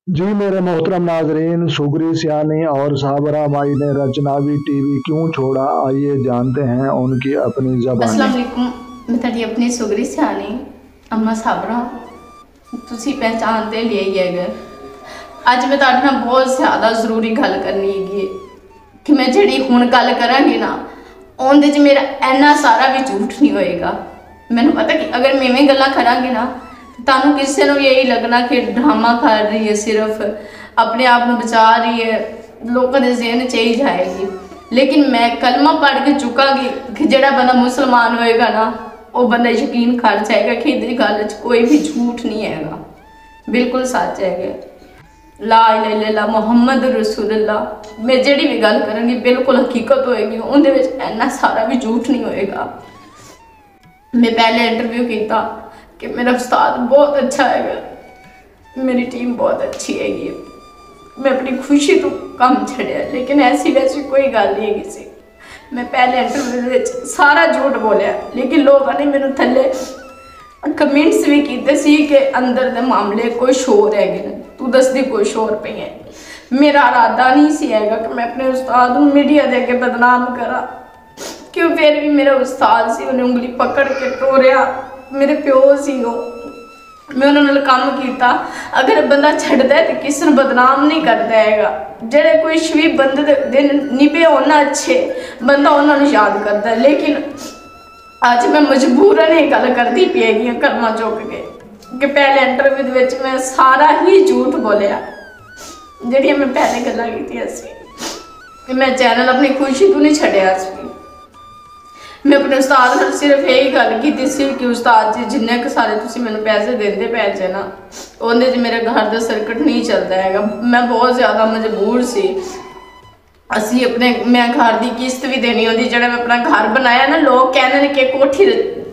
जी मेरे मोहतरम नाजरीन, सुगरी सियानी और साबरा माई ने रचनावी टीवी क्यों छोड़ा, आइए जानते हैं उनकी अपनी अस्सलाम ज़बानी। वालेकुम। मैं तेरी अपनी सुगरी सियानी अम्मा साबरा तुसी पहचान ते लिया ही है। अज मैं तुहाडे नाल बहुत ज़्यादा जरूरी गल करनी है कि मैं जिहड़ी हुण गल करांगी ना उहदे च मेरा इन्ना सारा भी झूठ नहीं होएगा। मैनूं पता कि अगर मैं इवें गल्लां करांगी ना तुहानूं किसी नूं यही लगना कि ड्रामा कर रही है, सिर्फ अपने आप में बचा रही है, लोगों के ज़हन च ही जाएगी। लेकिन मैं कलमा पढ़ के चुकांगी कि जिहड़ा बंदा मुसलमान होएगा ना वो बंदा यकीन कर जाएगा कि इहदी गल च कोई भी झूठ नहीं हैगा, बिल्कुल सच है। ला इलाहा इल्लल्लाह मुहम्मद रसूलुल्लाह, मैं जिहड़ी भी गल करांगी बिल्कुल हकीकत होएगी, उहदे विच इन्ना सारा भी झूठ नहीं होएगा। मैं पहले इंटरव्यू किया कि मेरा उस्ताद बहुत अच्छा है, मेरी टीम बहुत अच्छी हैगी, मैं अपनी खुशी तो कम छड़िया, लेकिन ऐसी वैसी कोई गल नहीं है। मैं पहले इंटरव्यू सारा झूठ बोलिया, लेकिन लोगों ने मैनू थले कमेंट्स भी किए सी कि अंदर के मामले कुछ होर है, तू दसदी कुछ होर पे है। मेरा इरादा नहीं सी हैगा कि मैं अपने उस्ताद मीडिया दे के बदनाम करा, क्यों फिर भी मेरा उस्ताद सी, उन्हें उंगली पकड़ के टोरिया, मेरे प्यो सी वो, मैं उन्होंने काम किया। अगर बंदा छड़ता है तो किसी ने बदनाम नहीं करता हैगा, जेड़े कुछ भी बंदे दिन निभे हो ना अच्छे, बंदा उन्होंने याद करता है। लेकिन अज मैं मजबूरन ये गल करती पेगी कलमा चुक के कि पहले इंटरव्यू मैं सारा ही झूठ बोलिया, जड़िया मैं पहले गल्लां कीतियां सी। मैं चैनल अपनी खुशी तो नहीं छड़िया सी। मैं अपने उस्ताद नाल सिर्फ यही गल की सी कि उस्ताद जी जिन्ने क सारे तुसीं मैनूं पैसे देंदे पै जे ना उहदे च मेरे घर का सर्किट नहीं चलता हैगा, मैं बहुत ज़्यादा मजबूर सी। असी अपने मैं घर की किस्त भी देनी होती, जो मैं अपना घर बनाया ना, लोग कहने कि कोठी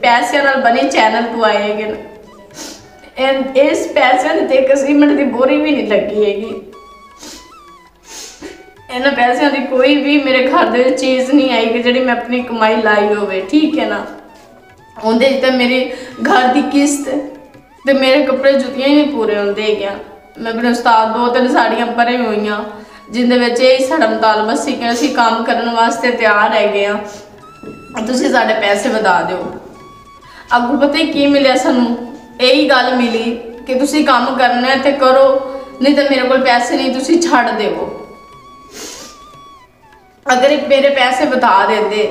पैसों नाल बनी चैनल तो आए है, इस पैसों ते एक सीमेंट की बोरी भी नहीं लगी हैगी। इन्होंने पैसों की कोई भी मेरे घर के चीज़ नहीं आई कि जी मैं अपनी कमाई लाई हो, ठीक है ना। उनके तो मेरे घर की किस्त तो मेरे कपड़े जुतियां ही नहीं पूरे होंगे है। मैं अपने उस्ताद 2-3 साड़ियाँ भरे हुई जिंदे यही साड़ा मुतालबा सी कि असीं काम करने वास्ते तैयार है, तुसीं साडे पैसे वधा दो। अगों पता ही की मिले सानूं, यही गल मिली कि तुसीं काम करना है तो करो, नहीं तो मेरे को पैसे नहीं, तुसीं छड्ड देवो। अगर मेरे पैसे बता देंदे,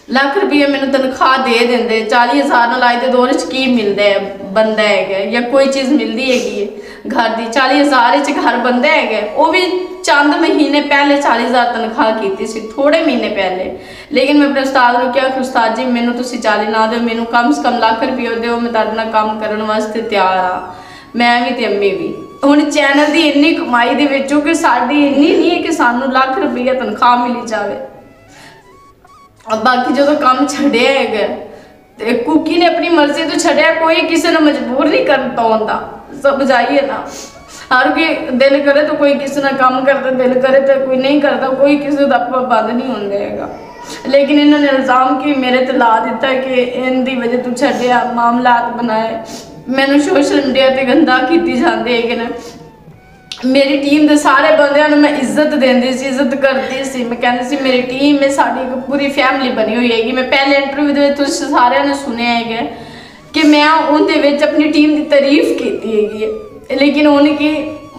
लाख रुपये मैंने तनख्वाह दे देंदे, 40,000 नाल अज दे दौर च की मिलता है बंदा है या कोई चीज़ मिलती हैगी घर की। 40,000 घर बनता है, वो भी चंद महीने पहले 40,000 तनख्वाह की सी, थोड़े महीने पहले। लेकिन मैं अपने उस्ताद को कहा कि उस्ताद जी मैनू तुसीं 40 ना दो, मैनू कम से कम लाख रुपये दो, मैं तुहाडे नाल काम करने वास्ते तैयार हाँ, मैं भी तो अम्मी भी। हुण चैनल की इन्नी कमाई दे विचों कि साडी इन्नी नहीं है कि सानू लाख रुपये तनख्वाह मिली जाए। बाकी जो काम छड़िया है तो कुकी ने अपनी मर्जी तो छड़िया, कोई किसी ने मजबूर नहीं करता होता, सब जाइए ना। हर कोई दिल करे तो कोई किसी ने काम करता, दिल करे तो कोई नहीं करता, कोई किसी का पाबंद नहीं होंगे। लेकिन इन्होंने इल्ज़ाम कि मेरे ते ला दिता कि इनकी वजह तू छड़िया मामलात बनाए, मैनू सोशल मीडिया पर गंदा की जाती है। मेरी टीम के सारे बंद मैं इज्जत देंदी सी, इज्जत करती सी, मैं कहती सी मेरी टीम में साड़ी एक पूरी फैमिली बनी हुई है। मैं पहले इंटरव्यू सारे ने सुनिया है कि मैं उनके अपनी टीम की तारीफ की, लेकिन उनकी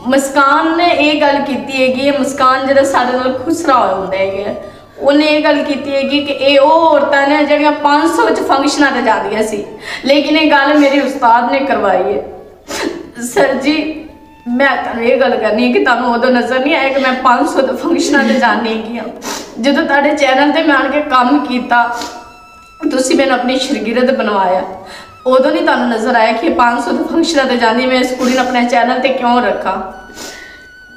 मुस्कान ने यह गल की, मुस्कान जो साढ़े नाल खुसरा होंदा है, उन्हें यह गल की कि ये औरतां ने जड़ियां 500 फंक्शनां ते जांदियां सी, लेकिन ये गल मेरे उस्ताद ने करवाई है। सर जी मैं तुहानूं ये गल करनी है कि तुहानूं उदों नज़र नहीं आया कि मैं 500 फंक्शनां ते जानी है, जो तुहाडे चैनल ते मैं आण के काम किया, तुसीं मैनूं अपनी शर्गिरद बनवाया, उदों नहीं तुहानूं नज़र आया कि 500 फंक्शनां ते जानी, मैं इस कुड़ी ने अपने चैनल ते क्यों रखा।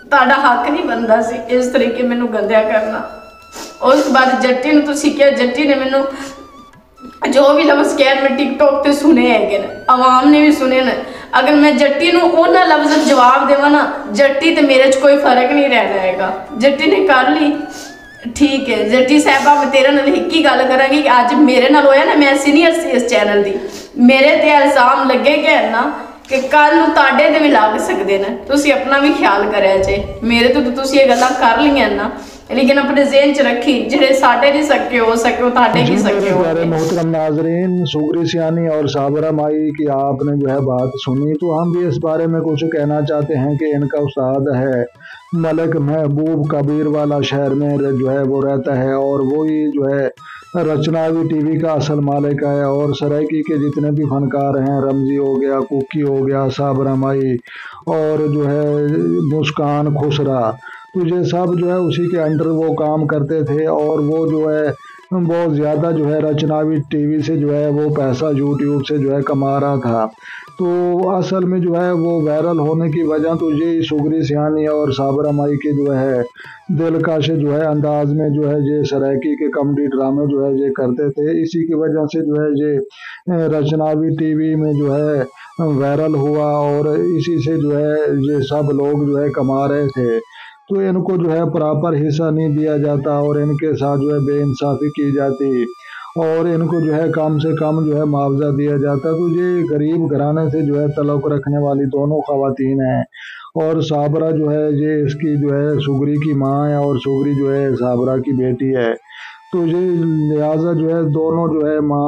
तुहाडा हक नहीं बनता सी इस तरीके मैनूं गंदिया करना। उस बाद जट्टी नूं तुसीं क्या, जट्टी ने मैनूं जो भी लफ्ज़ कह मैं टिकटॉक ते सुने है, आवाम ने भी सुने न। अगर मैं जट्टी नूं उन्हां लफ्ज़ जवाब देवां ना, जट्टी ते मेरे च कोई फर्क नहीं रहना हैगा। जट्टी ने कर ली, ठीक है जट्टी साहबा, मैं तेरे नाल एक ही गल करांगी कि अज मेरे नाल होया ना, मैं सीनियर सी इस चैनल की, मेरे ते इल्ज़ाम लगे गए ना कि कल ਨੂੰ ਤੁਹਾਡੇ ਤੇ ਵੀ ਲੱਗ ਸਕਦੇ ਨੇ। ਤੁਸੀਂ ਆਪਣਾ ਵੀ ਖਿਆਲ ਕਰਿਆ ਜੇ। ਮੇਰੇ ਤੋਂ ਤੁਸੀਂ ਇਹ ਗੱਲਾਂ ਕਰ ਲਈਆਂ ਨਾ, लेकिन अपने ज़हन च रखी जेड़े साडे नहीं सके हो सके ताडे की सके हो। मोहतरम नाजरीन, सुगरी सियानी और साबरा माई की आपने जो है बात सुनी, तो हम भी इस बारे में कुछ कहना चाहते हैं कि इनका उस्ताद है मलिक महबूब कबीर वाला शहर में जो है वो रहता है, और वही जो है रचनावी टीवी का असल मालिक है। और सरायकी के जितने भी फनकार हैं, रमजी हो गया, कुकी हो गया, साबरा माई और जो है मुस्कान खुसरा, तो ये सब जो है उसी के अंडर वो काम करते थे। और वो जो है बहुत ज़्यादा जो है रचनावी टीवी से जो है वो पैसा यूट्यूब से जो है कमा रहा था। तो असल में जो है वो वायरल होने की वजह तो ये सुगरी सियानी और साबरा माई के जो है दिलकश जो है अंदाज में जो है ये सरायकी के कॉमेडी ड्रामे जो है ये करते थे। इसी की वजह से जो है ये रचनावी टीवी में जो है वायरल हुआ, और इसी से जो है ये सब लोग जो है कमा रहे थे। तो इनको जो है प्रॉपर हिस्सा नहीं दिया जाता, और इनके साथ जो है बेइंसाफ़ी की जाती, और इनको जो है कम से कम जो है मुआवजा दिया जाता। तो ये गरीब घराने से जो है तल्लुक़ रखने वाली दोनों ख़वातीन हैं, और साबरा जो है ये इसकी जो है सुगरी की माँ है, और सुगरी जो है साबरा की बेटी है। तो ये लिहाजा जो है दोनों जो है माँ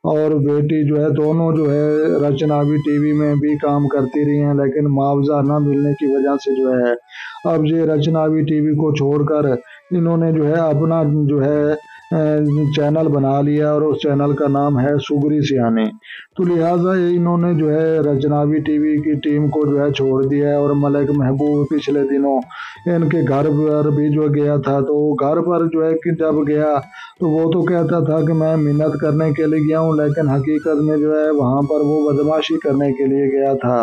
और बेटी जो है दोनों जो है रचनावी टीवी में भी काम करती रही हैं, लेकिन मुआवजा न मिलने की वजह से जो है अब ये रचनावी टीवी को छोड़कर इन्होंने जो है अपना जो है चैनल बना लिया, और उस चैनल का नाम है सुगरी सियानी। तो लिहाजा इन्होंने जो है रचनावी टीवी की टीम को जो है छोड़ दिया है। और मलिक महबूब पिछले दिनों इनके घर पर भी जो गया था, तो घर पर जो है कि जब गया तो वो तो कहता था कि मैं मिन्नत करने के लिए गया हूँ, लेकिन हकीकत में जो है वहाँ पर वो बदमाशी करने के लिए गया था,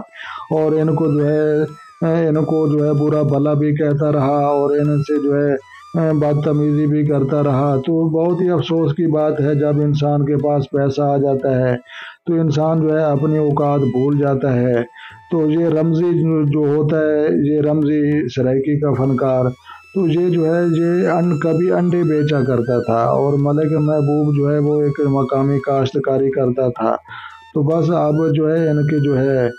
और इनको जो है बुरा भला भी कहता रहा, और इनसे जो है बदतमीज़ी भी करता रहा। तो बहुत ही अफसोस की बात है, जब इंसान के पास पैसा आ जाता है तो इंसान जो है अपनी औकात भूल जाता है। तो ये रमज़ी जो होता है, ये रमज़ी सरायकी का फनकार, तो ये जो है ये कभी अंडे बेचा करता था, और मलिक महबूब जो है वो एक मकामी काश्तकारी करता था। तो बस अब जो है इनके जो है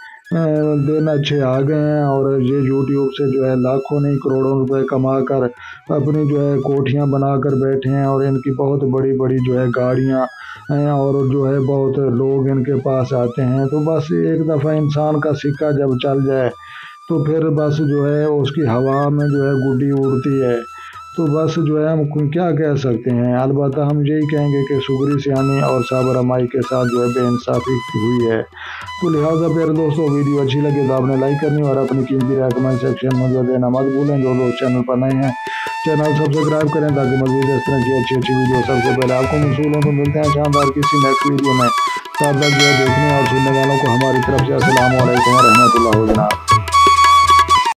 दिन अच्छे आ गए हैं, और ये यूट्यूब से जो है लाखों नहीं करोड़ों रुपए कमा कर अपनी जो है कोठियाँ बना कर बैठे हैं, और इनकी बहुत बड़ी बड़ी जो है गाड़ियाँ हैं, और जो है बहुत लोग इनके पास आते हैं। तो बस एक दफ़ा इंसान का सिक्का जब चल जाए तो फिर बस जो है उसकी हवा में जो है गुड्डी उड़ती है। तो बस जो है हम क्या कह सकते हैं, अलबत्ता हम यही कहेंगे कि सुगरी सियानी और साबरा माई के साथ जो है बेइंसाफ़ी हुई है। तो लिहाजा प्यारे दोस्तों, वीडियो अच्छी लगे तो आपने लाइक करनी, और अपनी कीमती राय कमेंट सेक्शन में जो देना मत भूलें। जो लोग चैनल पर नए हैं चैनल सब्सक्राइब करें, ताकि मज़ीद इस तरह की अच्छी अच्छी वीडियो सबसे पहले आपको मौसूल हों। तो मिलते हैं शानदार किसी नेक्स्ट वीडियो में। तब तक जो है देखने और सुनने वालों को हमारी तरफ से अस्सलाम वालेकुम व रहमतुल्लाहि व बरकातहू।